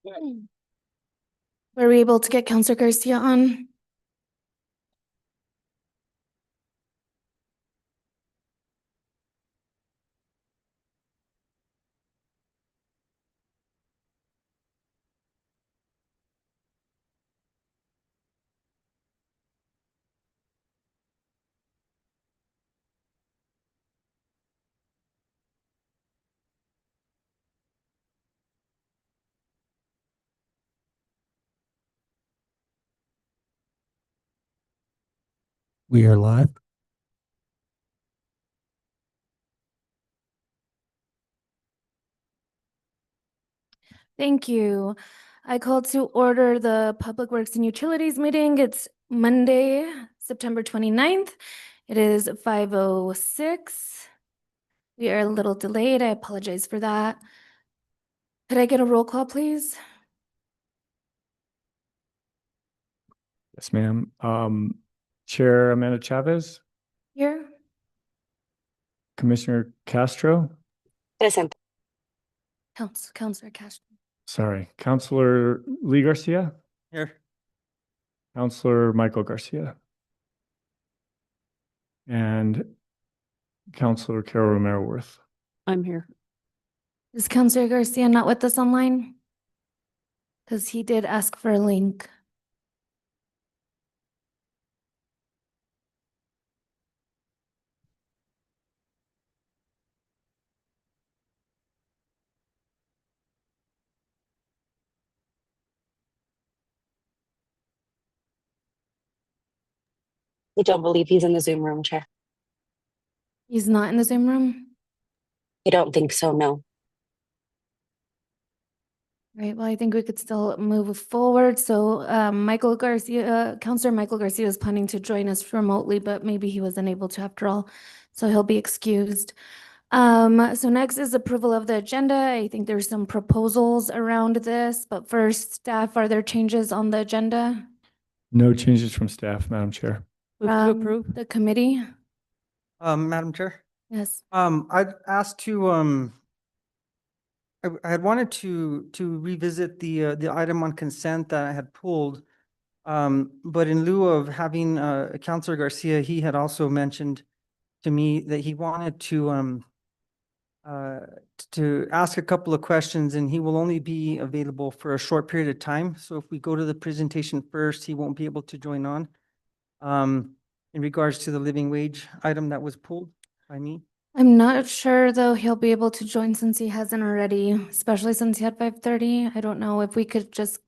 Were we able to get Counselor Garcia on? We are live. Thank you. I call to order the Public Works and Utilities meeting. It's Monday, September 29th. It is 5:06. We are a little delayed. I apologize for that. Could I get a roll call, please? Yes, ma'am. Chair Amanda Chavez, Here. Commissioner Castro, Present. Counselor Castro. sorry, Counselor Lee Garcia, Here. Counselor Michael Garcia, and Counselor Carol Romero Worth. I'm here. Is Counselor Garcia not with us online? Because he did ask for a link. I don't believe he's in the Zoom room, Chair. He's not in the Zoom room? I don't think so, no. Right, well, I think we could still move forward. So Michael Garcia, Counselor Michael Garcia is planning to join us remotely, but maybe he was unable to after all, so he'll be excused. So next is approval of the agenda. I think there's some proposals around this, but first, staff, are there changes on the agenda? No changes from staff, Madam Chair. Move to From approve. the committee? Madam Chair, Yes. I'd asked to, I had wanted to revisit the item on consent that I had pulled. But in lieu of having, Counselor Garcia, he had also mentioned to me that he wanted to ask a couple of questions, and he will only be available for a short period of time. So if we go to the presentation first, he won't be able to join on. In regards to the living wage item that was pulled by me. I'm not sure though he'll be able to join since he hasn't already, especially since he had 5:30. I don't know if we could just,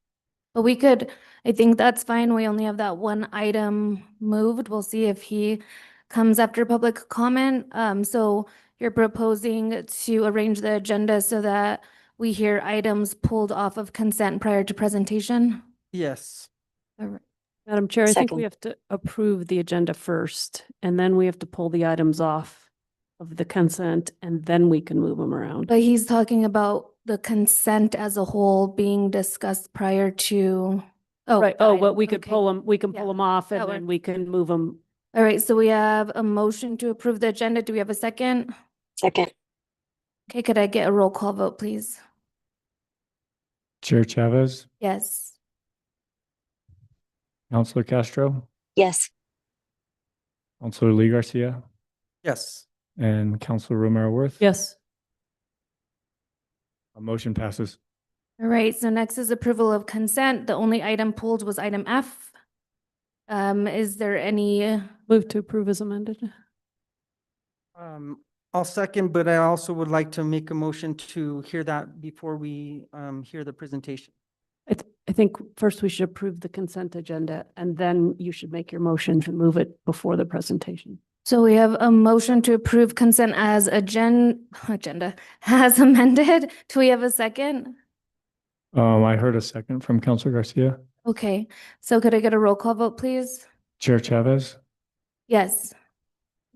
but we could, I think that's fine. We only have that one item moved. We'll see if he comes after public comment. So you're proposing to arrange the agenda so that we hear items pulled off of consent prior to presentation? Yes. All right. Madam Chair, I think we Second. have to approve the agenda first, and then we have to pull the items off of the consent, and then we can move them around. But he's talking about the consent as a whole being discussed prior to. Right, the oh, item. but we could Okay. pull them, we can Yeah, pull them off that and then works. we can move them. All right, so we have a motion to approve the agenda. Do we have a second? Second. Okay, could I get a roll call vote, please? Chair Chavez, Yes. Counselor Castro, Yes. Counselor Lee Garcia, Yes. and Counselor Romero Worth. Yes, A motion passes. All right, so next is approval of consent. The only item pulled was item F. Is there any, move to approve as amended. I'll second, but I also would like to make a motion to hear that before we hear the presentation. I think first we should approve the consent agenda, and then you should make your motion to move it before the presentation. so we have a motion to approve consent as agenda as amended. Do we have a second? I heard a second from Counselor Garcia. Okay, so could I get a roll call vote, please? Chair Chavez, Yes.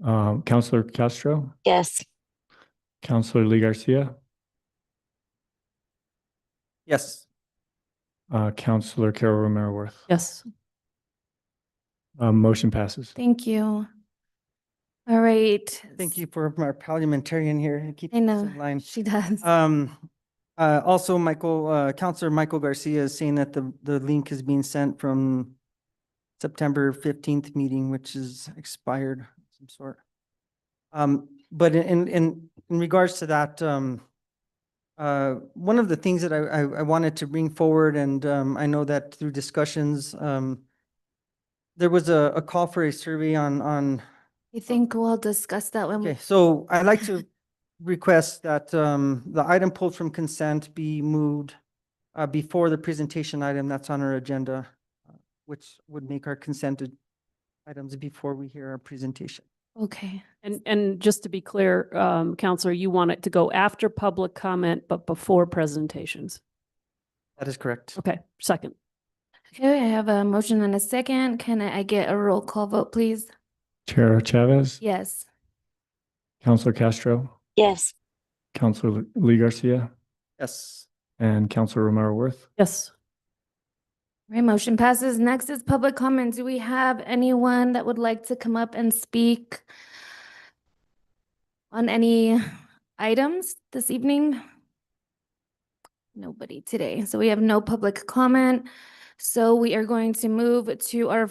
Counselor Castro, Yes. Counselor Lee Garcia, Yes. Counselor Carol Romero Worth. Yes, Motion passes. Thank you. All right. Thank you for our parliamentarian here. I Keeping us know, in line. she does. Also, Counselor Michael Garcia is saying that the link is being sent from September 15th meeting, which is expired of some sort. But in regards to that, one of the things that I wanted to bring forward, and I know that through discussions, there was a call for a survey on, I think we'll discuss that when, okay, so I'd like to request that the item pulled from consent be moved before the presentation item that's on our agenda, which would make our consented items before we hear our presentation. okay. And just to be clear, Counselor, you want it to go after public comment, but before presentations. That is correct. Okay, second. Okay, I have a motion and a second. Can I get a roll call vote, please? Chair Chavez, Yes. Counselor Castro, Yes. Counselor Lee Garcia, Yes. and Counselor Romero Worth. Yes. Right, motion passes. Next is public comment. Do we have anyone that would like to come up and speak on any items this evening? Nobody today. So we have no public comment. So we are going to move to our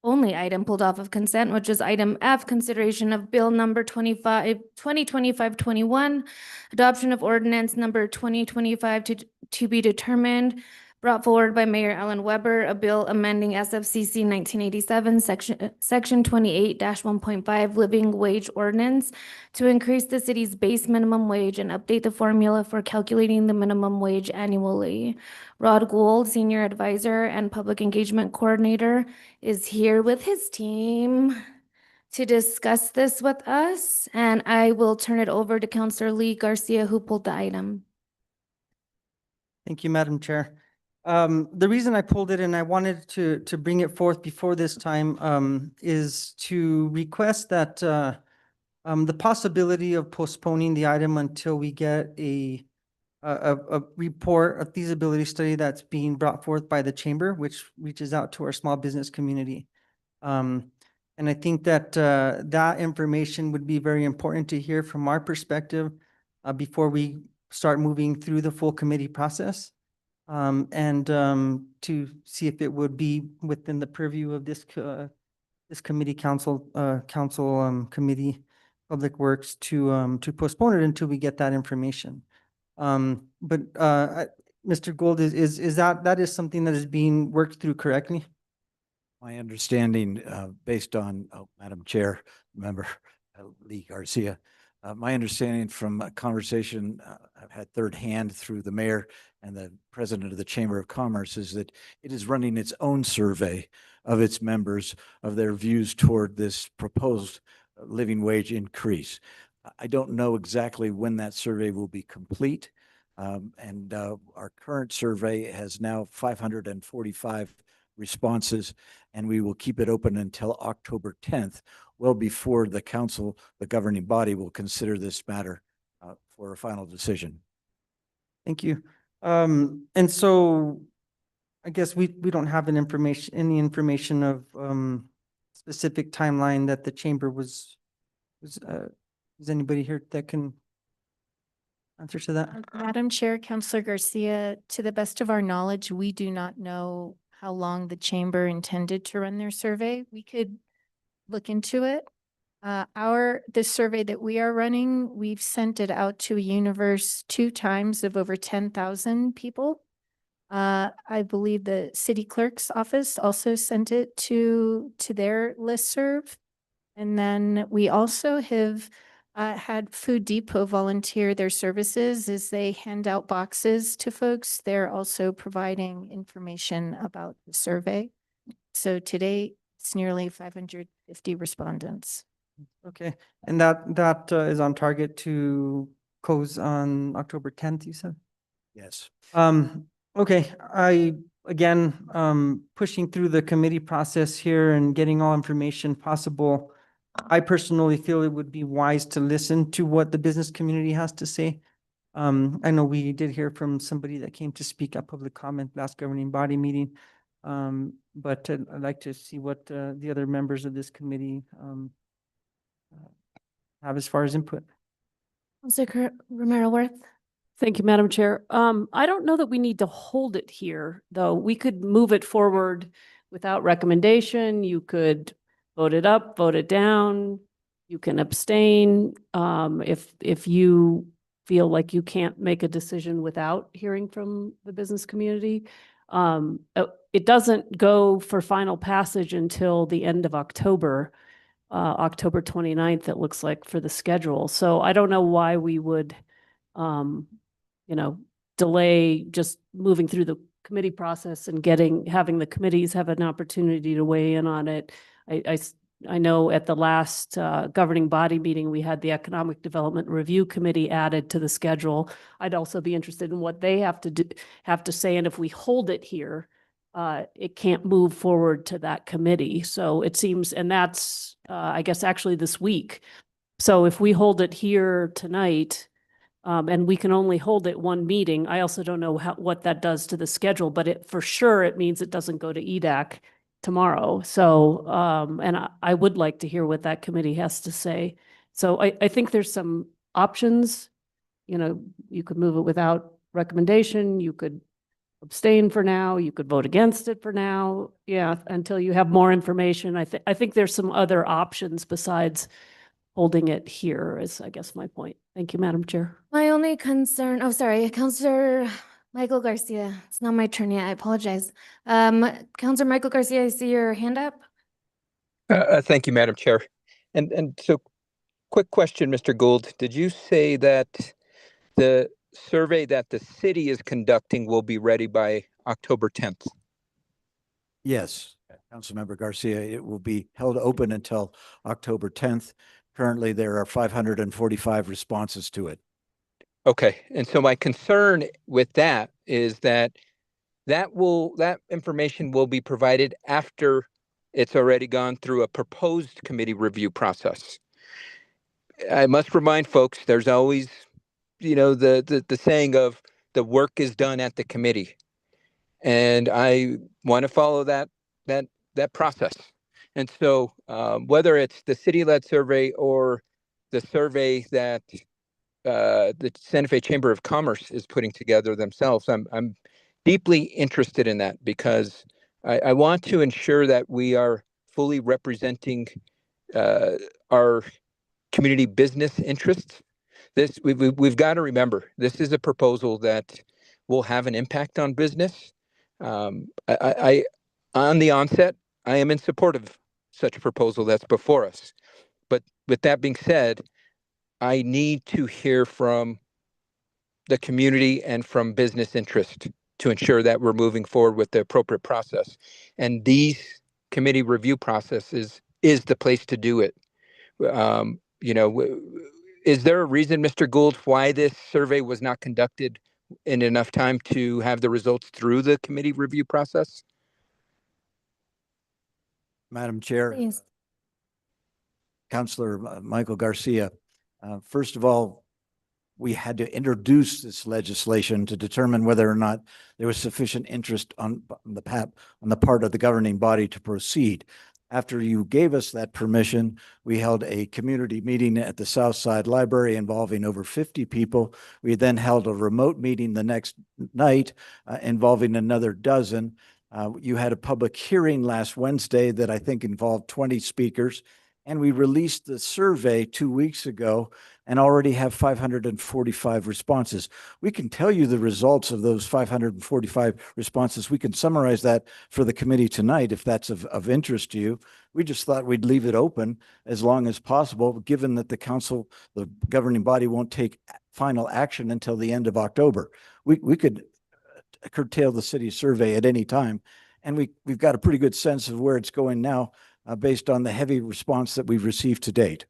only item pulled off of consent, which is item F, consideration of bill number 2025-21, adoption of ordinance number 2025 to be determined, brought forward by Mayor Alan Weber, a bill amending SFCC 1987, section 28-1.5 living wage ordinance to increase the city's base minimum wage and update the formula for calculating the minimum wage annually. Rod Gould, Senior Advisor and Public Engagement Coordinator, is here with his team to discuss this with us, and I will turn it over to Counselor Lee Garcia, who pulled the item. Thank you, Madam Chair. The reason I pulled it and I wanted to bring it forth before this time is to request that the possibility of postponing the item until we get a report, a feasibility study that's being brought forth by the chamber, which reaches out to our small business community. And I think that that information would be very important to hear from our perspective before we start moving through the full committee process. And to see if it would be within the purview of this committee, council committee, Public Works, to postpone it until we get that information. But Mr. Gould, is that is something that is being worked through correctly? My understanding, based on, Madam Chair, Member Lee Garcia, my understanding from a conversation I've had third hand through the mayor and the president of the Chamber of Commerce is that it is running its own survey of its members of their views toward this proposed living wage increase. I don't know exactly when that survey will be complete. And our current survey has now 545 responses, and we will keep it open until October 10th, well before the council, the governing body, will consider this matter for a final decision. Thank you. And so I guess we don't have any information of specific timeline that the chamber was is anybody here that can answer to that? Madam Chair, Counselor Garcia, to the best of our knowledge, we do not know how long the chamber intended to run their survey. We could look into it. The survey that we are running, we've sent it out to a universe 2 times of over 10,000 people. I believe the city clerk's office also sent it to their listserv. And then we also have had Food Depot volunteer their services as they hand out boxes to folks. They're also providing information about the survey. So today it's nearly 550 respondents. Okay, and that is on target to close on October 10th, you said? Yes. Okay, again, pushing through the committee process here and getting all information possible. I personally feel it would be wise to listen to what the business community has to say. I know we did hear from somebody that came to speak at public comment last governing body meeting. But I'd like to see what the other members of this committee have as far as input. Counselor Romero Worth? Thank you, Madam Chair. I don't know that we need to hold it here, though. We could move it forward without recommendation. You could vote it up, vote it down. You can abstain, if you feel like you can't make a decision without hearing from the business community. It doesn't go for final passage until the end of October, October 29th, it looks like, for the schedule. So I don't know why we would, delay just moving through the committee process and having the committees have an opportunity to weigh in on it. I know at the last governing body meeting, we had the Economic Development Review Committee added to the schedule. I'd also be interested in what they have to say. And if we hold it here, it can't move forward to that committee. So it seems, and that's, I guess, actually this week. So if we hold it here tonight, and we can only hold it one meeting, I also don't know what that does to the schedule, but for sure, it means it doesn't go to EDAC tomorrow. So, and I would like to hear what that committee has to say. So I think there's some options. You could move it without recommendation. You could abstain for now. You could vote against it for now. Yeah, until you have more information. I think there's some other options besides holding it here is, I guess, my point. Thank you, Madam Chair. My only concern, oh, sorry, Counselor Michael Garcia. It's not my turn yet. I apologize. Counselor Michael Garcia, I see your hand up. Thank you, Madam Chair. And so, quick question, Mr. Gould. Did you say that the survey that the city is conducting will be ready by October 10th? Yes, Councilmember Garcia, it will be held open until October 10th. Currently, there are 545 responses to it. Okay, and so my concern with that is that information will be provided after it's already gone through a proposed committee review process. I must remind folks, there's always, the saying of the work is done at the committee. And I want to follow that process. And so whether it's the city-led survey or the survey that the Santa Fe Chamber of Commerce is putting together themselves, I'm deeply interested in that because I want to ensure that we are fully representing our community business interests. We've got to remember, this is a proposal that will have an impact on business. On the onset, I am in support of such a proposal that's before us. But with that being said, I need to hear from the community and from business interest to ensure that we're moving forward with the appropriate process. And these committee review processes is the place to do it. Is there a reason, Mr. Gould, why this survey was not conducted in enough time to have the results through the committee review process? Madam Chair, Please. Councilor Michael Garcia, first of all, we had to introduce this legislation to determine whether or not there was sufficient interest on the part of the governing body to proceed. After you gave us that permission, we held a community meeting at the Southside Library involving over 50 people. We then held a remote meeting the next night involving another dozen. You had a public hearing last Wednesday that I think involved 20 speakers, and we released the survey 2 weeks ago and already have 545 responses. We can tell you the results of those 545 responses. We can summarize that for the committee tonight if that's of interest to you. We just thought we'd leave it open as long as possible, given that the council, the governing body, won't take final action until the end of October. We could curtail the city survey at any time, and we've got a pretty good sense of where it's going now based on the heavy response that we've received to date.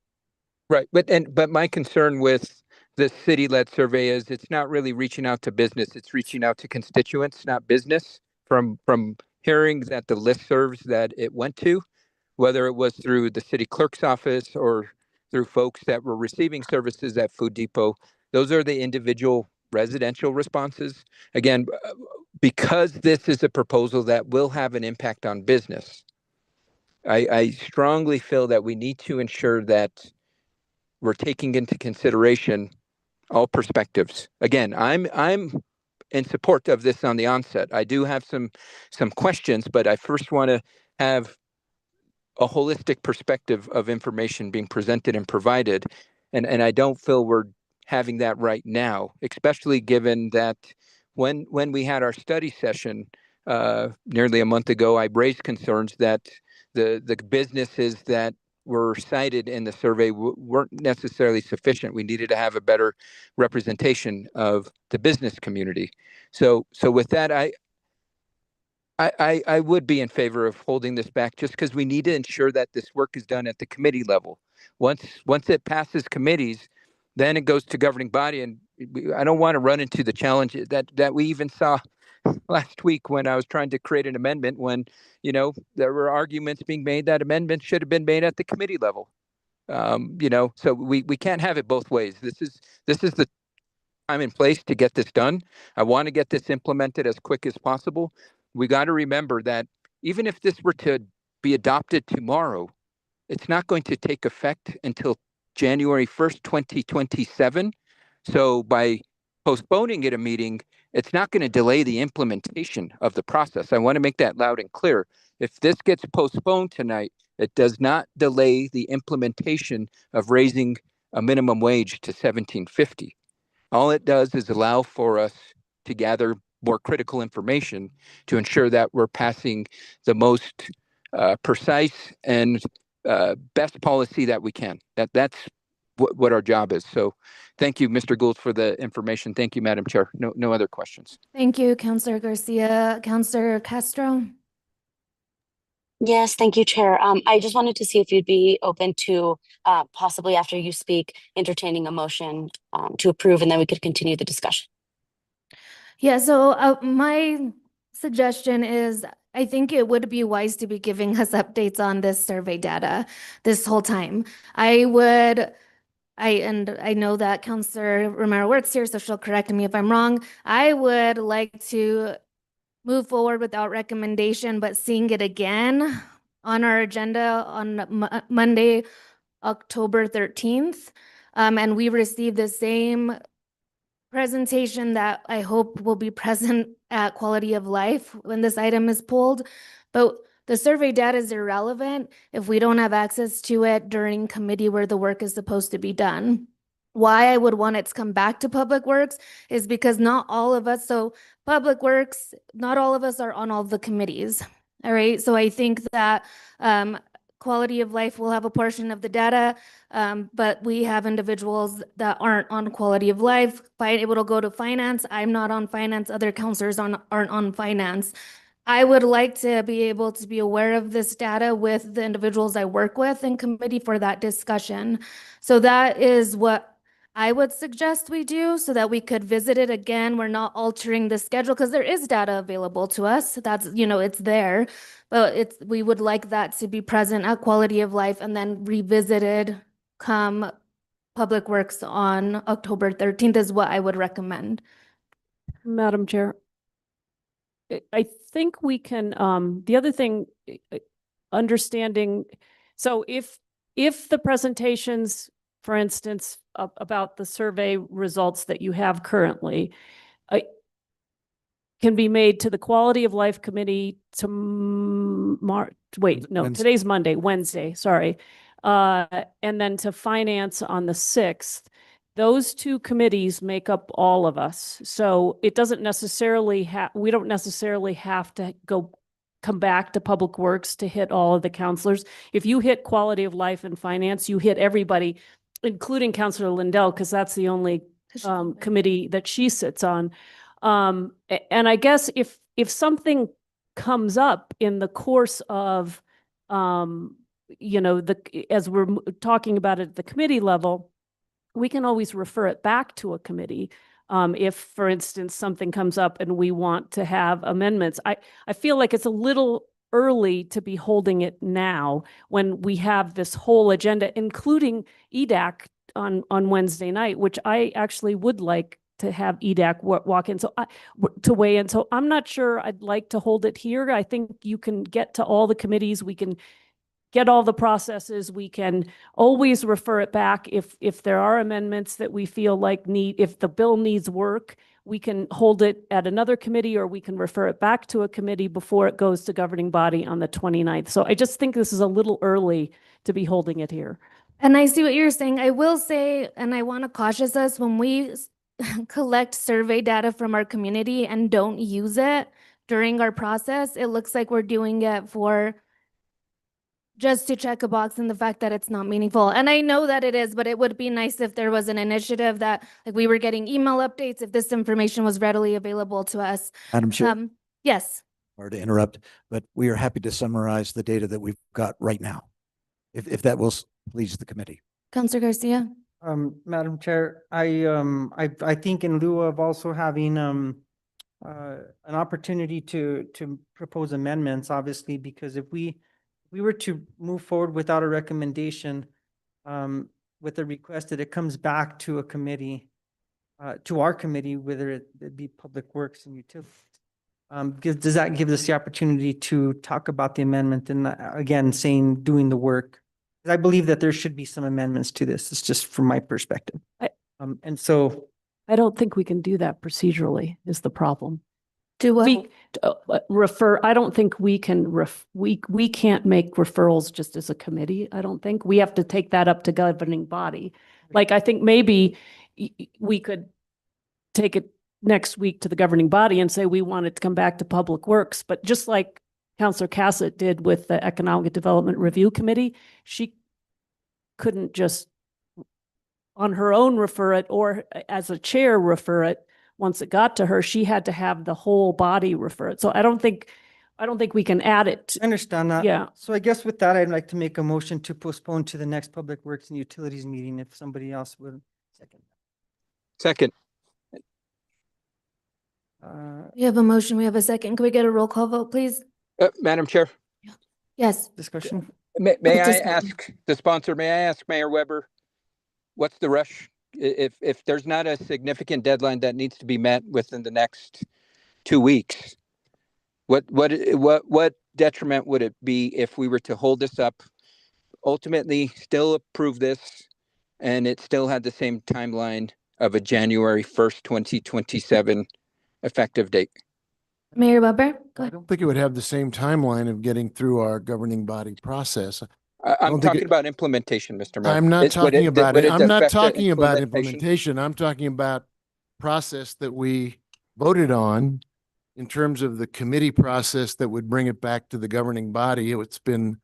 Right, but my concern with the city-led survey is it's not really reaching out to business; it's reaching out to constituents, not business. From hearings at the listservs that it went to, whether it was through the city clerk's office or through folks that were receiving services at Food Depot, those are the individual residential responses. Again, because this is a proposal that will have an impact on business, I strongly feel that we need to ensure that we're taking into consideration all perspectives. Again, I'm in support of this on the onset. I do have some questions, but I first want to have a holistic perspective of information being presented and provided. And I don't feel we're having that right now, especially given that when we had our study session nearly a month ago, I raised concerns that the businesses that were cited in the survey weren't necessarily sufficient. We needed to have a better representation of the business community. So with that, I would be in favor of holding this back just because we need to ensure that this work is done at the committee level. Once it passes committees, then it goes to governing body. And I don't want to run into the challenge that we even saw last week when I was trying to create an amendment when, there were arguments being made that amendments should have been made at the committee level. So we can't have it both ways. This is the time and place to get this done. I want to get this implemented as quick as possible. We got to remember that even if this were to be adopted tomorrow, it's not going to take effect until January 1st, 2027. So by postponing it a meeting, it's not going to delay the implementation of the process. I want to make that loud and clear. If this gets postponed tonight, it does not delay the implementation of raising a minimum wage to $17.50. All it does is allow for us to gather more critical information to ensure that we're passing the most precise and best policy that we can. That's what our job is. So thank you, Mr. Gould, for the information. Thank you, Madam Chair. No other questions. Thank you, Counselor Garcia. Counselor Castro? Yes, thank you, Chair. I just wanted to see if you'd be open to possibly after you speak, entertaining a motion to approve, and then we could continue the discussion. Yeah, so my suggestion is I think it would be wise to be giving us updates on this survey data this whole time. I know that Counselor Romero works here, so she'll correct me if I'm wrong. I would like to move forward without recommendation, but seeing it again on our agenda on Monday, October 13th. And we received the same presentation that I hope will be present at Quality of Life when this item is pulled. But the survey data is irrelevant if we don't have access to it during committee where the work is supposed to be done. Why I would want it to come back to Public Works is because not all of us, so Public Works, not all of us are on all the committees. All right, so I think that Quality of Life will have a portion of the data, but we have individuals that aren't on Quality of Life. It'll go to Finance. I'm not on Finance. Other counselors aren't on Finance. I would like to be able to be aware of this data with the individuals I work with in committee for that discussion. So that is what I would suggest we do so that we could visit it again. We're not altering the schedule because there is data available to us. That's, it's there, but we would like that to be present at Quality of Life and then revisited come Public Works on October 13th is what I would recommend. Madam Chair, I think we can, the other thing, understanding, so if the presentations, for instance, about the survey results that you have currently, can be made to the Quality of Life Committee today's Wednesday, sorry. And then to Finance on the 6th. Those two committees make up all of us. So it doesn't necessarily we don't necessarily have to come back to Public Works to hit all of the counselors. If you hit Quality of Life and Finance, you hit everybody, including Counselor Lindell, because that's the only committee that she sits on. And I guess if something comes up in the course of, as we're talking about it at the committee level, we can always refer it back to a committee. If, for instance, something comes up and we want to have amendments. I feel like it's a little early to be holding it now when we have this whole agenda, including EDAC on Wednesday night, which I actually would like to have EDAC walk in to weigh in. So I'm not sure I'd like to hold it here. I think you can get to all the committees. We can get all the processes. We can always refer it back if there are amendments that we feel like if the bill needs work, we can hold it at another committee, or we can refer it back to a committee before it goes to governing body on the 29th. So I just think this is a little early to be holding it here. And I see what you're saying. I will say, and I want to cautious us, when we collect survey data from our community and don't use it during our process, it looks like we're doing it for just to check a box and the fact that it's not meaningful. And I know that it is, but it would be nice if there was an initiative that, like, we were getting email updates, if this information was readily available to us. Madam Chair, Yes, sorry to interrupt, but we are happy to summarize the data that we've got right now, if that will please the committee. Counselor Garcia. Madam Chair, I think in lieu of also having, an opportunity to propose amendments, obviously, because if we were to move forward without a recommendation, with a request that it comes back to a committee, to our committee, whether it be Public Works and Utilities, does that give us the opportunity to talk about the amendment and again, doing the work? 'Cause I believe that there should be some amendments to this. It's just from my perspective. And so I don't think we can do that procedurally is the problem. Do what? We I don't think we can we can't make referrals just as a committee. I don't think we have to take that up to governing body. Like, I think maybe we could take it next week to the governing body and say we want it to come back to Public Works, but just like Councilor Cassett did with the Economic Development Review Committee, she couldn't just on her own refer it, or as a chair refer it. Once it got to her, she had to have the whole body refer it. So I don't think we can add it. I understand that. Yeah. So I guess with that, I'd like to make a motion to postpone to the next Public Works and Utilities meeting if somebody else would second. Second. We have a motion. We have a second. Can we get a roll call vote, please? Madam Chair, Yes. Discussion? may I Discussion. ask the sponsor, may I ask Mayor Weber, what's the rush? If there's not a significant deadline that needs to be met within the next 2 weeks, what detriment would it be if we were to hold this up, ultimately still approve this, and it still had the same timeline of a January 1st, 2027 effective date? Mayor Weber, go I ahead. don't think it would have the same timeline of getting through our governing body process. I'm think talking it- about implementation, Mr. Mayor. I'm not Would talking about would it. I'm not affect the talking about implementation. I'm talking about process that we voted on in terms of the committee process that would bring it back to the governing body. It's been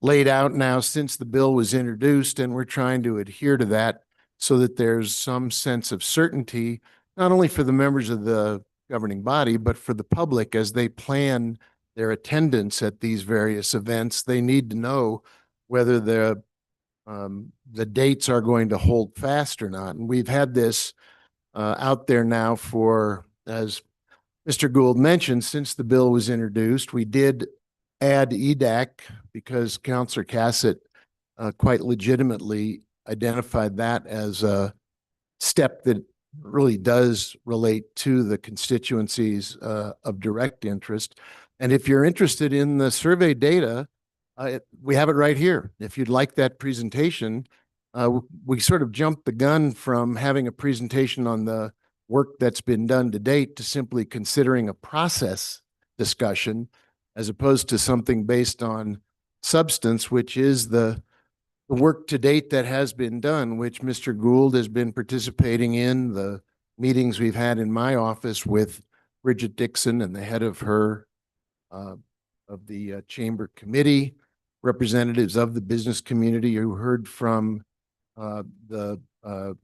laid out now since the bill was introduced, and we're trying to adhere to that so that there's some sense of certainty, not only for the members of the governing body, but for the public as they plan their attendance at these various events. They need to know whether the dates are going to hold fast or not. And we've had this out there now for, as Mr. Gould mentioned, since the bill was introduced. We did add EDAC because Councilor Cassett quite legitimately identified that as a step that really does relate to the constituencies of direct interest. And if you're interested in the survey data, we have it right here. If you'd like that presentation, we sort of jumped the gun from having a presentation on the work that's been done to date to simply considering a process discussion as opposed to something based on substance, which is the work to date that has been done, which Mr. Gould has been participating in, the meetings we've had in my office with Bridget Dixon and the head of her of the chamber committee, representatives of the business community who heard from the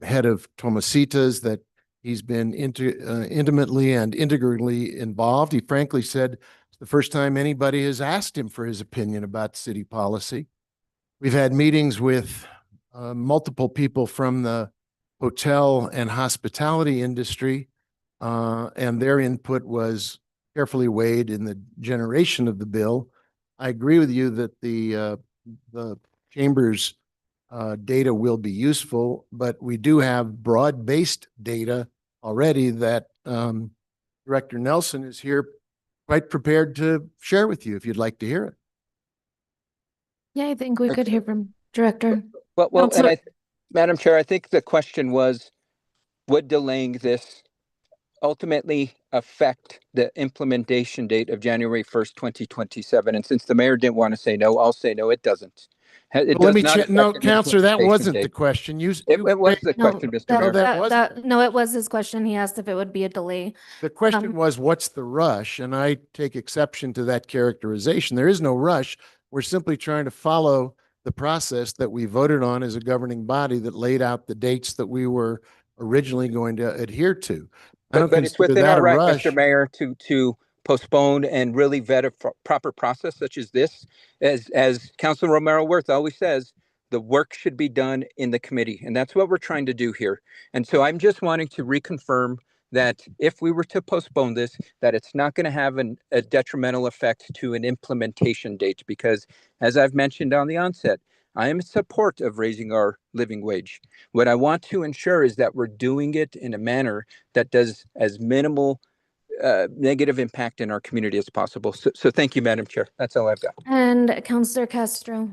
head of Tomasitas that he's been intimately and integrally involved. He frankly said it's the first time anybody has asked him for his opinion about city policy. We've had meetings with multiple people from the hotel and hospitality industry, and their input was carefully weighed in the generation of the bill. I agree with you that the chamber's data will be useful, but we do have broad-based data already that Director Nelson is here quite prepared to share with you if you'd like to hear it. Yeah, I think we Okay. could hear from Director. Well, and Counselor- Madam Chair, I think the question was, would delaying this ultimately affect the implementation date of January 1st, 2027? And since the mayor didn't want to say no, I'll say no, it doesn't. It Well, let does me not check. No, affect an Counselor, that implementation wasn't the date. question. You, It you was the No, question, Mr. that- Mayor. that wasn't- No, it was his question. He asked if it would be a delay. The question Um, was, what's the rush? And I take exception to that characterization. There is no rush. We're simply trying to follow the process that we voted on as a governing body that laid out the dates that we were originally going to adhere to. I don't But it's consider within that our a right, rush. Mr. Mayor, to postpone and really vet a proper process such as this. As Councilor Romero Worth always says, the work should be done in the committee, and that's what we're trying to do here. And so I'm just wanting to reconfirm that if we were to postpone this, that it's not going to have a detrimental effect to an implementation date, because as I've mentioned on the onset, I am in support of raising our living wage. What I want to ensure is that we're doing it in a manner that does as minimal negative impact in our community as possible. So thank you, Madam Chair. That's all I've got. And Counselor Castro.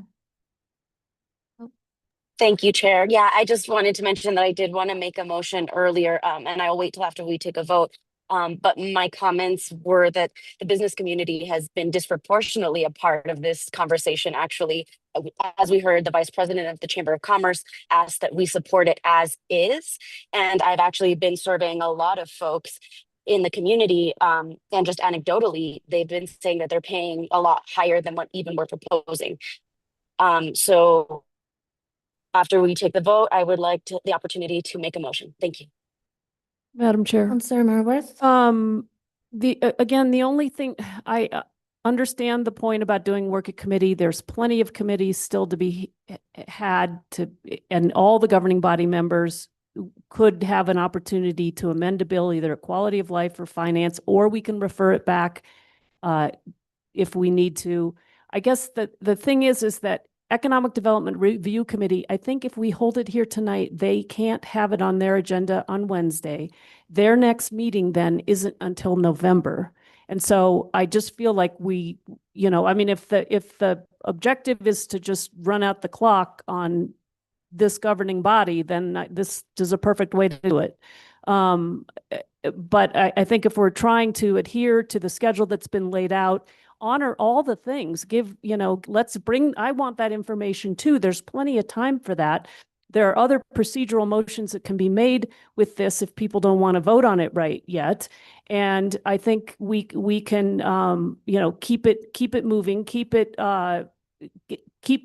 Thank you, Chair. Yeah, I just wanted to mention that I did want to make a motion earlier, and I'll wait till after we take a vote. But my comments were that the business community has been disproportionately a part of this conversation. Actually, as we heard, the Vice President of the Chamber of Commerce asked that we support it as is. And I've actually been surveying a lot of folks in the community, and just anecdotally, they've been saying that they're paying a lot higher than what even we're proposing. So after we take the vote, I would like the opportunity to make a motion. Thank you. Madam Chair. Counselor Marworth. Again, the only thing, I understand the point about doing work at committee. There's plenty of committees still to be had to, and all the governing body members could have an opportunity to amend a bill, either at quality of life or finance, or we can refer it back if we need to. I guess the thing is that Economic Development Review Committee, I think if we hold it here tonight, they can't have it on their agenda on Wednesday. Their next meeting then isn't until November. And so I just feel like we, I mean, if the objective is to just run out the clock on this governing body, then this is a perfect way to do it. But I think if we're trying to adhere to the schedule that's been laid out, honor all the things, I want that information too. There's plenty of time for that. There are other procedural motions that can be made with this if people don't want to vote on it right yet. And I think we can, keep it moving, keep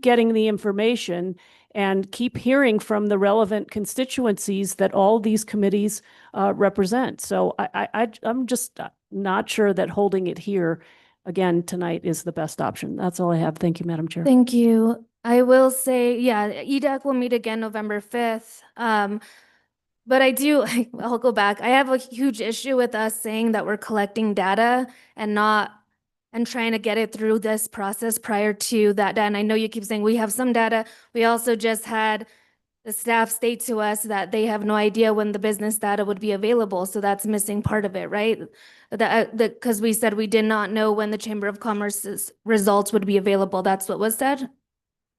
getting the information and keep hearing from the relevant constituencies that all these committees represent. So I'm just not sure that holding it here again tonight is the best option. That's all I have. Thank you, Madam Chair. Thank you. I will say, yeah, EDAC will meet again November 5th. But I'll go back. I have a huge issue with us saying that we're collecting data and trying to get it through this process prior to that data. And I know you keep saying we have some data. We also just had the staff state to us that they have no idea when the business data would be available. So that's missing part of it, right? Because we said we did not know when the Chamber of Commerce's results would be available. That's what was said.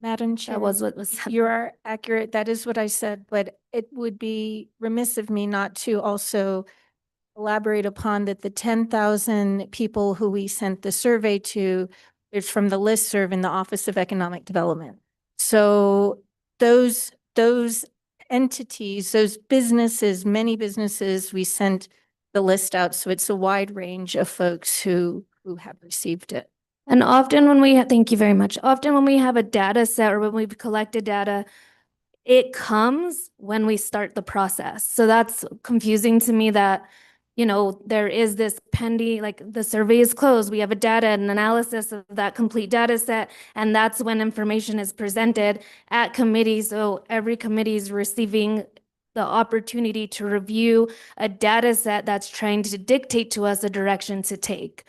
Madam Chair. That was what was said. You are accurate. That is what I said, but it would be remiss of me not to also elaborate upon that the 10,000 people who we sent the survey to is from the listserv in the Office of Economic Development. So those entities, those businesses, many businesses, we sent the list out. So it's a wide range of folks who have received it. And often thank you very much. Often when we have a data set or when we've collected data, it comes when we start the process. So that's confusing to me that, there is this pending, like the survey is closed. We have a data and analysis of that complete data set. And that's when information is presented at committee. So every committee is receiving the opportunity to review a data set that's trying to dictate to us a direction to take.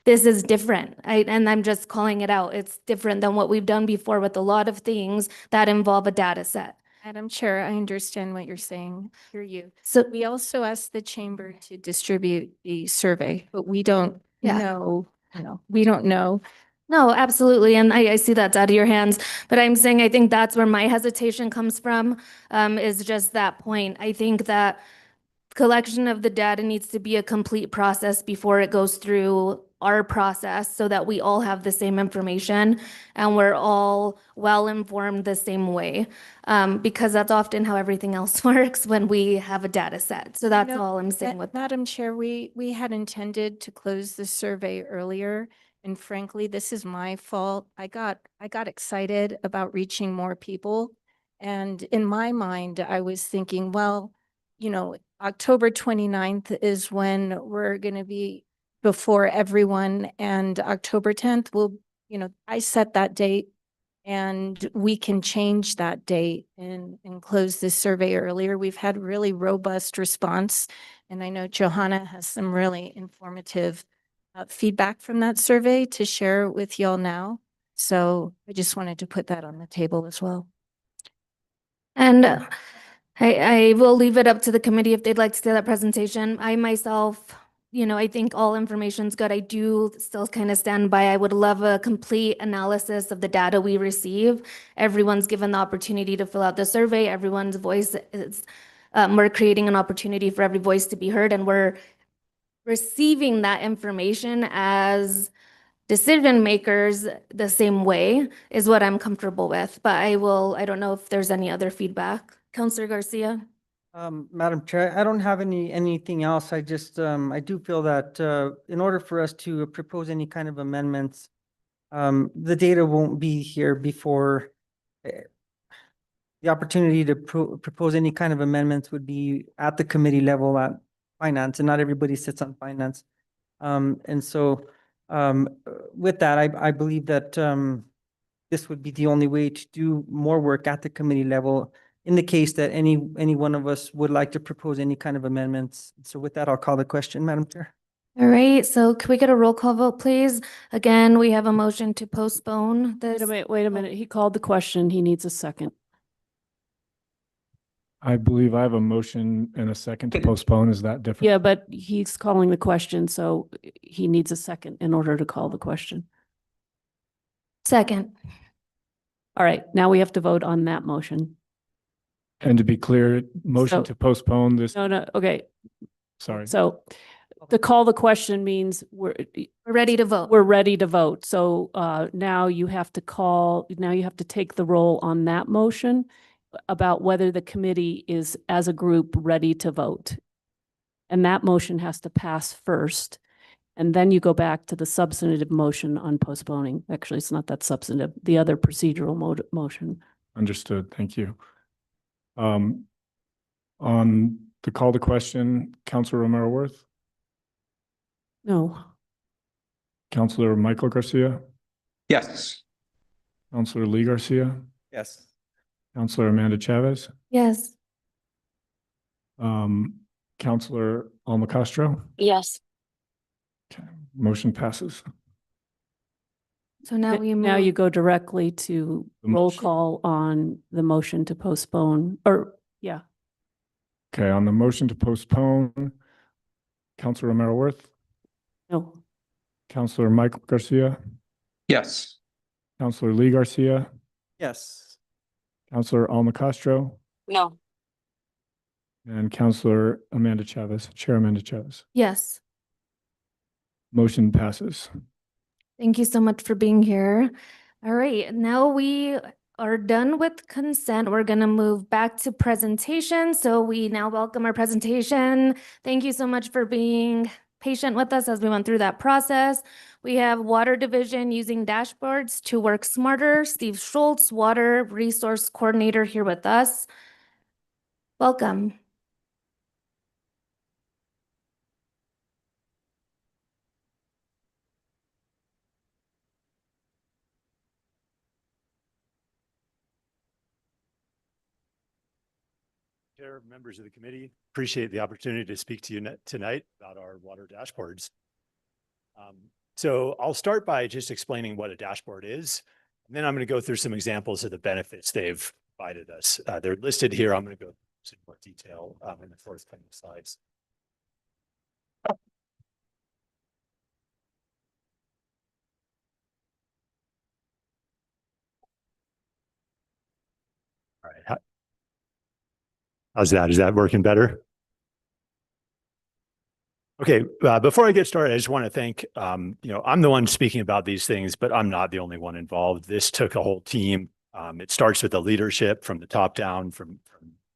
This is different, and I'm just calling it out. It's different than what we've done before with a lot of things that involve a data set. Madam Chair, I understand what you're saying. Hear you. So We also asked the chamber to distribute the survey, but we don't Yeah. know, we don't know No, absolutely. And I see that's out of your hands, but I'm saying I think that's where my hesitation comes from, is just that point. I think that collection of the data needs to be a complete process before it goes through our process so that we all have the same information and we're all well informed the same way. Because that's often how everything else works when we have a data set. So that's all I'm saying with that. Madam Chair, we had intended to close the survey earlier. And frankly, this is my fault. I got excited about reaching more people. And in my mind, I was thinking, well, you know, October 29th is when we're going to be before everyone, and October 10th will, you know, I set that date and we can change that date and close this survey earlier. We've had really robust response. And I know Johanna has some really informative feedback from that survey to share with y'all now. So I just wanted to put that on the table as well. And I will leave it up to the committee if they'd like to see that presentation. I myself, I think all information's good. I do still kind of stand by. I would love a complete analysis of the data we receive. Everyone's given the opportunity to fill out the survey. Everyone's voice is, we're creating an opportunity for every voice to be heard, and we're receiving that information as decision makers the same way is what I'm comfortable with. But I don't know if there's any other feedback. Counselor Garcia? Madam Chair, I don't have anything else. I just, I do feel that, in order for us to propose any kind of amendments, the data won't be here before the opportunity to propose any kind of amendments would be at the committee level at finance, and not everybody sits on finance. And so, with that, I believe that, this would be the only way to do more work at the committee level in the case that any one of us would like to propose any kind of amendments. So with that, I'll call the question, Madam Chair. All right, so can we get a roll call vote, please? Again, we have a motion to postpone this. Wait a minute. He called the question. He needs a second. I believe I have a motion and a second to postpone. Is that different? Yeah, but he's calling the question, so he needs a second in order to call the question. Second. All right, now we have to vote on that motion. And to be clear, motion So- to postpone this, No, okay. sorry. So to call the question means we're Ready to vote. ready to vote. So now you have to take the roll on that motion about whether the committee is, as a group, ready to vote. And that motion has to pass first. And then you go back to the substantive motion on postponing. Actually, it's not that substantive, the other procedural motion. Understood. Thank you. On the call to question, Counselor Romero Worth, No. Counselor Michael Garcia, Yes. Counselor Lee Garcia, Yes. Counselor Amanda Chavez, Yes. Counselor Alma Castro. Yes. Okay, motion passes. So now we Now you move. go directly to The roll motion. call on the motion to postpone, or, yeah. Okay, on the motion to postpone, Counselor Romero Worth, No. Counselor Michael Garcia, Yes. Counselor Lee Garcia, Yes. Counselor Alma Castro, No. and Counselor Amanda Chavez, Chair Amanda Chavez. Yes. Motion passes. Thank you so much for being here. All right, now we are done with consent. We're gonna move back to presentation. So we now welcome our presentation. Thank you so much for being patient with us as we went through that process. We have Water Division using dashboards to work smarter. Steve Schultz, Water Resource Coordinator, here with us. Welcome. Chair, members of the committee, appreciate the opportunity to speak to you tonight about our water dashboards. So I'll start by just explaining what a dashboard is, and then I'm going to go through some examples of the benefits they've provided us. They're listed here. I'm going to go into more detail in the forthcoming slides. How's that? Is that working better? Okay, before I get started, I just want to thank, I'm the one speaking about these things, but I'm not the only one involved. This took a whole team. It starts with the leadership from the top down, from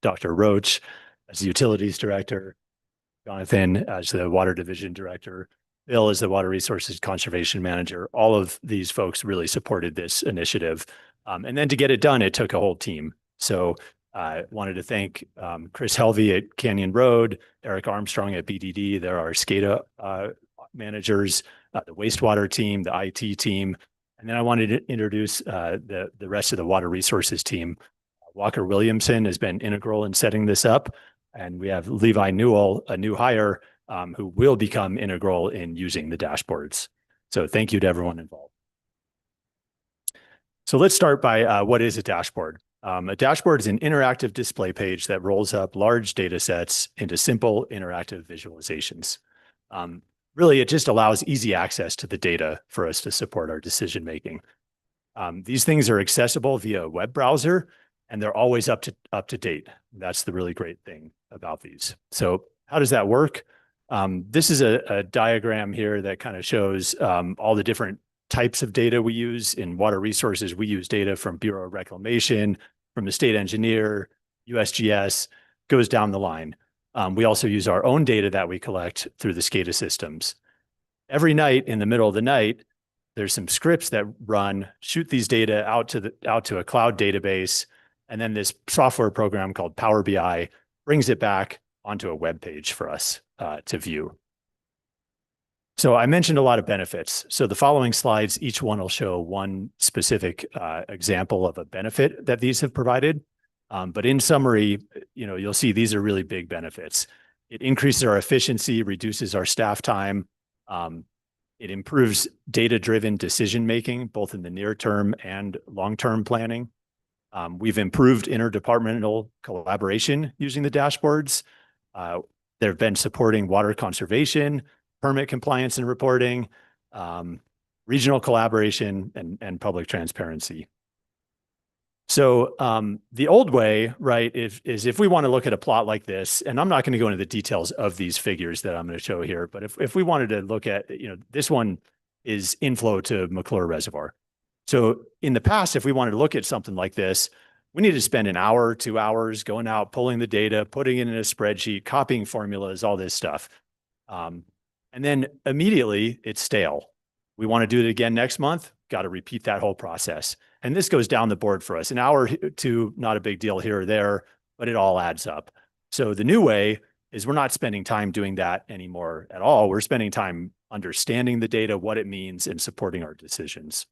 Dr. Roach as the utilities director, Jonathan as the water division director, Bill as the water resources conservation manager. All of these folks really supported this initiative. And then to get it done, it took a whole team. So I wanted to thank Chris Helvey at Canyon Road, Eric Armstrong at BDD. There are SCADA managers, the wastewater team, the IT team. And then I wanted to introduce the rest of the water resources team. Walker Williamson has been integral in setting this up. And we have Levi Newell, a new hire, who will become integral in using the dashboards. So thank you to everyone involved. So let's start by what is a dashboard? A dashboard is an interactive display page that rolls up large data sets into simple interactive visualizations. Really, it just allows easy access to the data for us to support our decision making. These things are accessible via a web browser, and they're always up to date. That's the really great thing about these. So how does that work? This is a diagram here that kind of shows all the different types of data we use. In water resources. We use data from Bureau of Reclamation, from the state engineer, USGS, goes down the line. We also use our own data that we collect through the SCADA systems. Every night in the middle of the night, there's some scripts that run, shoot these data out to a cloud database, and then this software program called Power BI brings it back onto a web page for us to view. So I mentioned a lot of benefits. So the following slides, each one will show one specific example of a benefit that these have provided. But in summary, you'll see these are really big benefits. It increases our efficiency, reduces our staff time. It improves data-driven decision-making, both in the near term and long-term planning. We've improved interdepartmental collaboration using the dashboards. They've been supporting water conservation, permit compliance and reporting, regional collaboration, and public transparency. So the old way, right, is if we want to look at a plot like this, and I'm not going to go into the details of these figures that I'm going to show here, but if we wanted to look at, this one is inflow to McClure Reservoir. So in the past, if we wanted to look at something like this, we need to spend an hour, 2 hours going out, pulling the data, putting it in a spreadsheet, copying formulas, all this stuff. And then immediately it's stale. We want to do it again next month, got to repeat that whole process. And this goes down the board for us. An hour or two, not a big deal here or there, but it all adds up. So the new way is we're not spending time doing that anymore at all. We're spending time understanding the data, what it means, and supporting our decisions.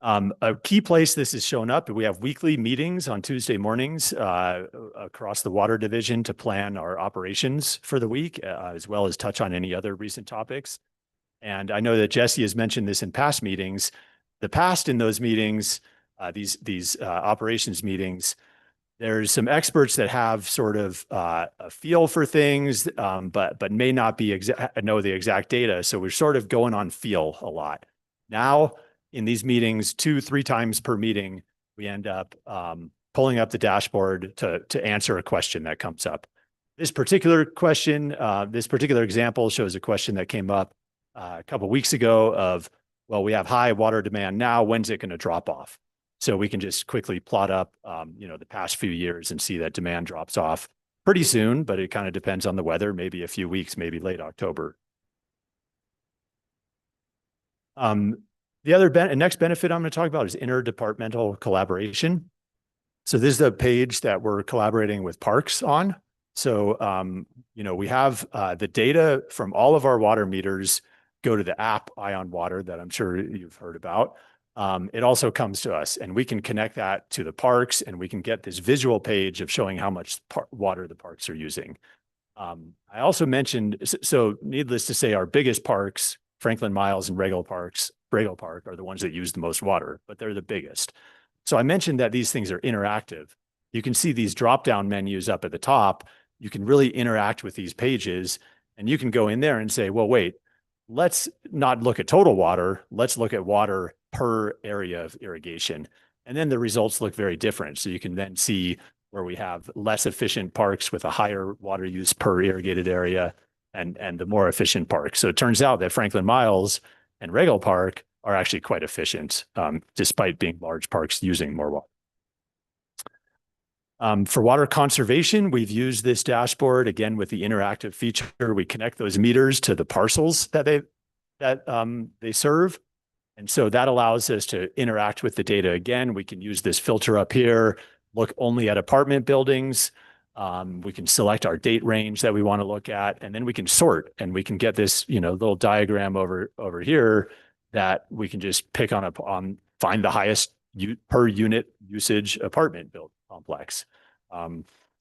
A key place this is shown up, we have weekly meetings on Tuesday mornings across the water division to plan our operations for the week, as well as touch on any other recent topics. And I know that Jesse has mentioned this in past meetings. The past in those meetings, these operations meetings, there's some experts that have sort of a feel for things, but may not know the exact data. So we're sort of going on feel a lot. Now, in these meetings, 2-3 times per meeting, we end up pulling up the dashboard to answer a question that comes up. This particular question, this particular example shows a question that came up a couple of weeks ago of, well, we have high water demand now, when's it going to drop off? So we can just quickly plot up, the past few years and see that demand drops off pretty soon, but it kind of depends on the weather, maybe a few weeks, maybe late October. The next benefit I'm going to talk about is interdepartmental collaboration. So this is a page that we're collaborating with Parks on. So, we have the data from all of our water meters go to the app Ion Water that I'm sure you've heard about. It also comes to us, and we can connect that to the parks, and we can get this visual page of showing how much water the parks are using. I also mentioned, so needless to say, our biggest parks, Franklin Miles and Regal Park are the ones that use the most water, but they're the biggest. So I mentioned that these things are interactive. You can see these drop-down menus up at the top. You can really interact with these pages, and you can go in there and say, well, wait, let's not look at total water. Let's look at water per area of irrigation. And then the results look very different. So you can then see where we have less efficient parks with a higher water use per irrigated area and the more efficient parks. So it turns out that Franklin Miles and Regal Park are actually quite efficient, despite being large parks using more water. For water conservation, we've used this dashboard again with the interactive feature. We connect those meters to the parcels that they serve. And so that allows us to interact with the data again. We can use this filter up here, look only at apartment buildings. We can select our date range that we want to look at, and then we can sort, and we can get this, little diagram over here that we can just pick on find the highest per unit usage apartment build complex.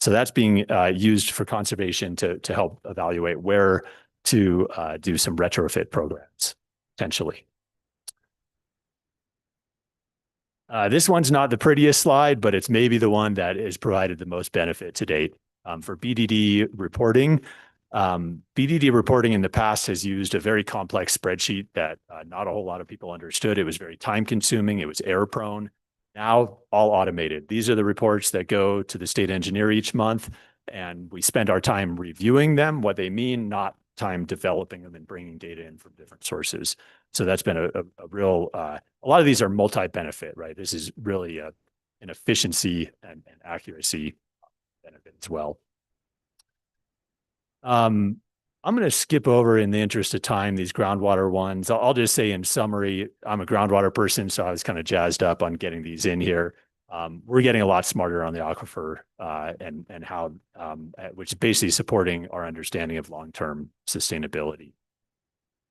So that's being used for conservation to help evaluate where to do some retrofit programs, potentially. This one's not the prettiest slide, but it's maybe the one that has provided the most benefit to date. For BDD reporting, BDD reporting in the past has used a very complex spreadsheet that not a whole lot of people understood. It was very time consuming. It was error prone. Now all automated. These are the reports that go to the state engineer each month, and we spend our time reviewing them, what they mean, not time developing them and bringing data in from different sources. So that's been a real, a lot of these are multi-benefit, right? This is really an efficiency and accuracy benefit as well. I'm going to skip over, in the interest of time, these groundwater ones. I'll just say in summary, I'm a groundwater person, so I was kind of jazzed up on getting these in here. We're getting a lot smarter on the aquifer and how, which is basically supporting our understanding of long-term sustainability.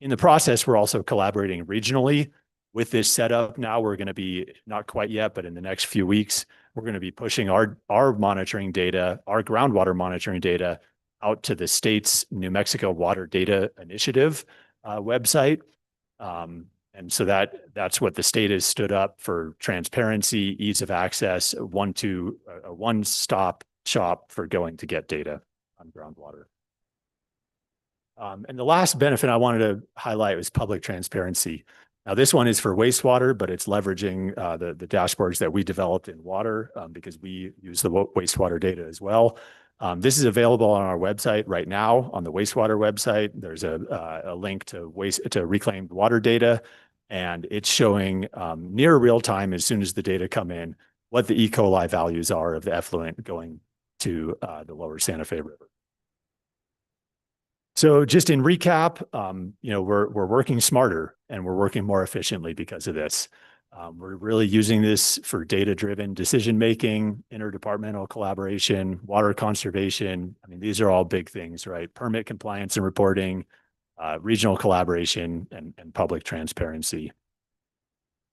In the process, we're also collaborating regionally with this setup. Now we're going to be, not quite yet, but in the next few weeks, we're going to be pushing our monitoring data, our groundwater monitoring data, out to the state's New Mexico Water Data Initiative website. And so that's what the state has stood up for: transparency, ease of access, a one-stop shop for going to get data on groundwater. And the last benefit I wanted to highlight was public transparency. Now, this one is for wastewater, but it's leveraging the dashboards that we developed in water because we use the wastewater data as well. This is available on our website right now, on the wastewater website. There's a link to reclaimed water data, and it's showing near real time, as soon as the data come in, what the E. coli values are of the effluent going to the lower Santa Fe River. So just in recap, we're working smarter and we're working more efficiently because of this. We're really using this for data-driven decision-making, interdepartmental collaboration, water conservation. I mean, these are all big things, right? Permit compliance and reporting, regional collaboration, and public transparency.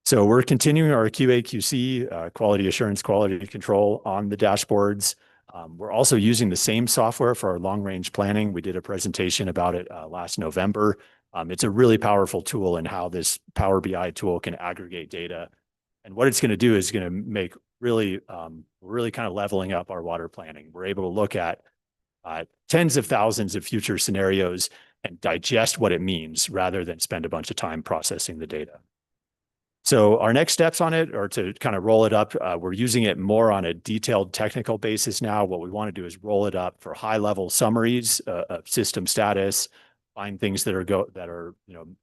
So we're continuing our QA/QC, quality assurance, quality control on the dashboards. We're also using the same software for our long-range planning. We did a presentation about it last November. It's a really powerful tool in how this Power BI tool can aggregate data. And what it's going to do is going to make really kind of leveling up our water planning. We're able to look at tens of thousands of future scenarios and digest what it means rather than spend a bunch of time processing the data. So our next steps on it are to kind of roll it up. We're using it more on a detailed technical basis now. What we want to do is roll it up for high-level summaries of system status, find things that are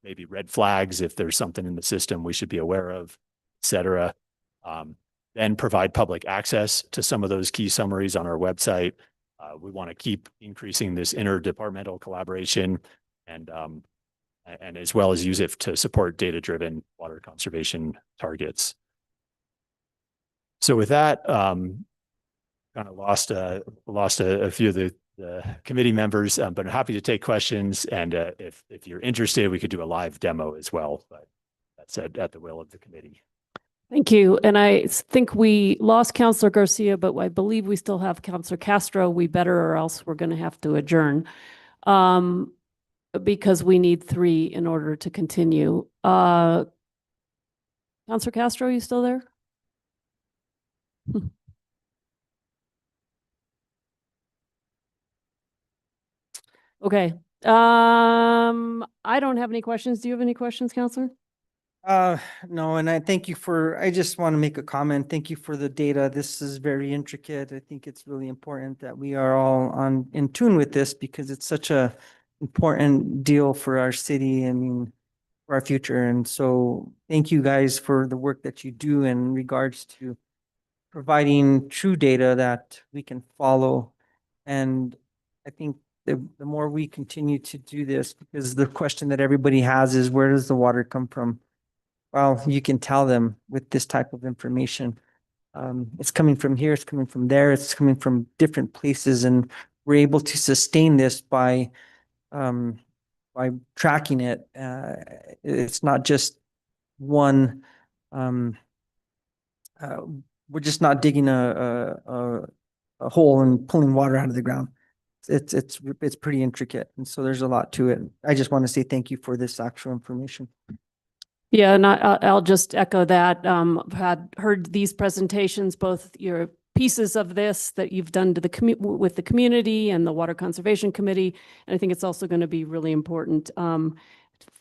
maybe red flags if there's something in the system we should be aware of, et cetera. Then provide public access to some of those key summaries on our website. We want to keep increasing this interdepartmental collaboration and as well as use it to support data-driven water conservation targets. So with that, kind of lost a few of the committee members, but I'm happy to take questions. And if you're interested, we could do a live demo as well, but that's at the will of the committee. Thank you. And I think we lost Councilor Garcia, but I believe we still have Councilor Castro. We better, or else we're going to have to adjourn because we need 3 in order to continue. Councilor Castro, are you still there? Okay. I don't have any questions. Do you have any questions, Counselor? No, and I thank you for, I just want to make a comment. Thank you for the data. This is very intricate. I think it's really important that we are all in tune with this because it's such a important deal for our city and for our future. And so thank you guys for the work that you do in regards to providing true data that we can follow. And I think the more we continue to do this, because the question that everybody has is, where does the water come from? Well, you can tell them with this type of information. It's coming from here, it's coming from there, it's coming from different places, and we're able to sustain this by tracking it. It's not just one, we're just not digging a hole and pulling water out of the ground. It's pretty intricate, and so there's a lot to it. I just want to say thank you for this actual information. Yeah, and I'll just echo that. I've heard these presentations, both your pieces of this that you've done to the with the community and the Water Conservation Committee. And I think it's also going to be really important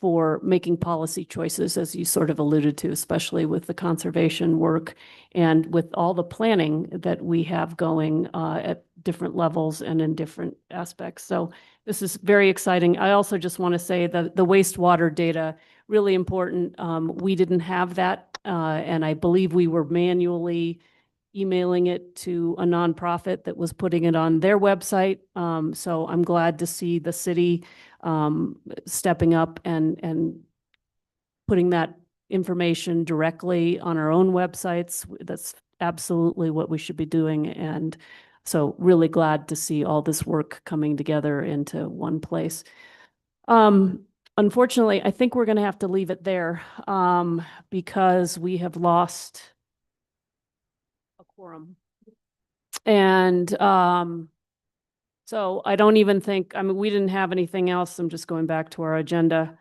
for making policy choices, as you sort of alluded to, especially with the conservation work and with all the planning that we have going at different levels and in different aspects. So this is very exciting. I also just want to say that the wastewater data, really important. We didn't have that, and I believe we were manually emailing it to a nonprofit that was putting it on their website. So I'm glad to see the city stepping up and putting that information directly on our own websites. That's absolutely what we should be doing. And so really glad to see all this work coming together into one place. Unfortunately, I think we're going to have to leave it there because we have lost a quorum. And so I don't even think, I mean, we didn't have anything else. I'm just going back to our agenda.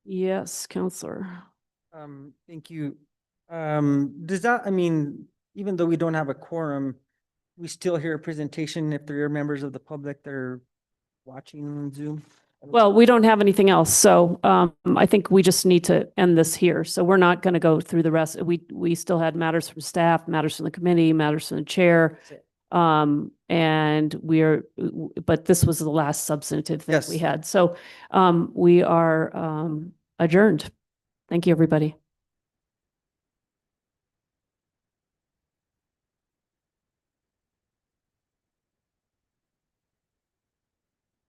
Yes, Counselor. Thank you. Does that, I mean, even though we don't have a quorum, we still hear a presentation if there are members of the public that are watching on Zoom? Well, we don't have anything else. So I think we just need to end this here. So we're not going to go through the rest. We still had matters from staff, matters from the committee, matters from the chair. And but this was the last substantive thing we had. So we are adjourned. Thank you, everybody.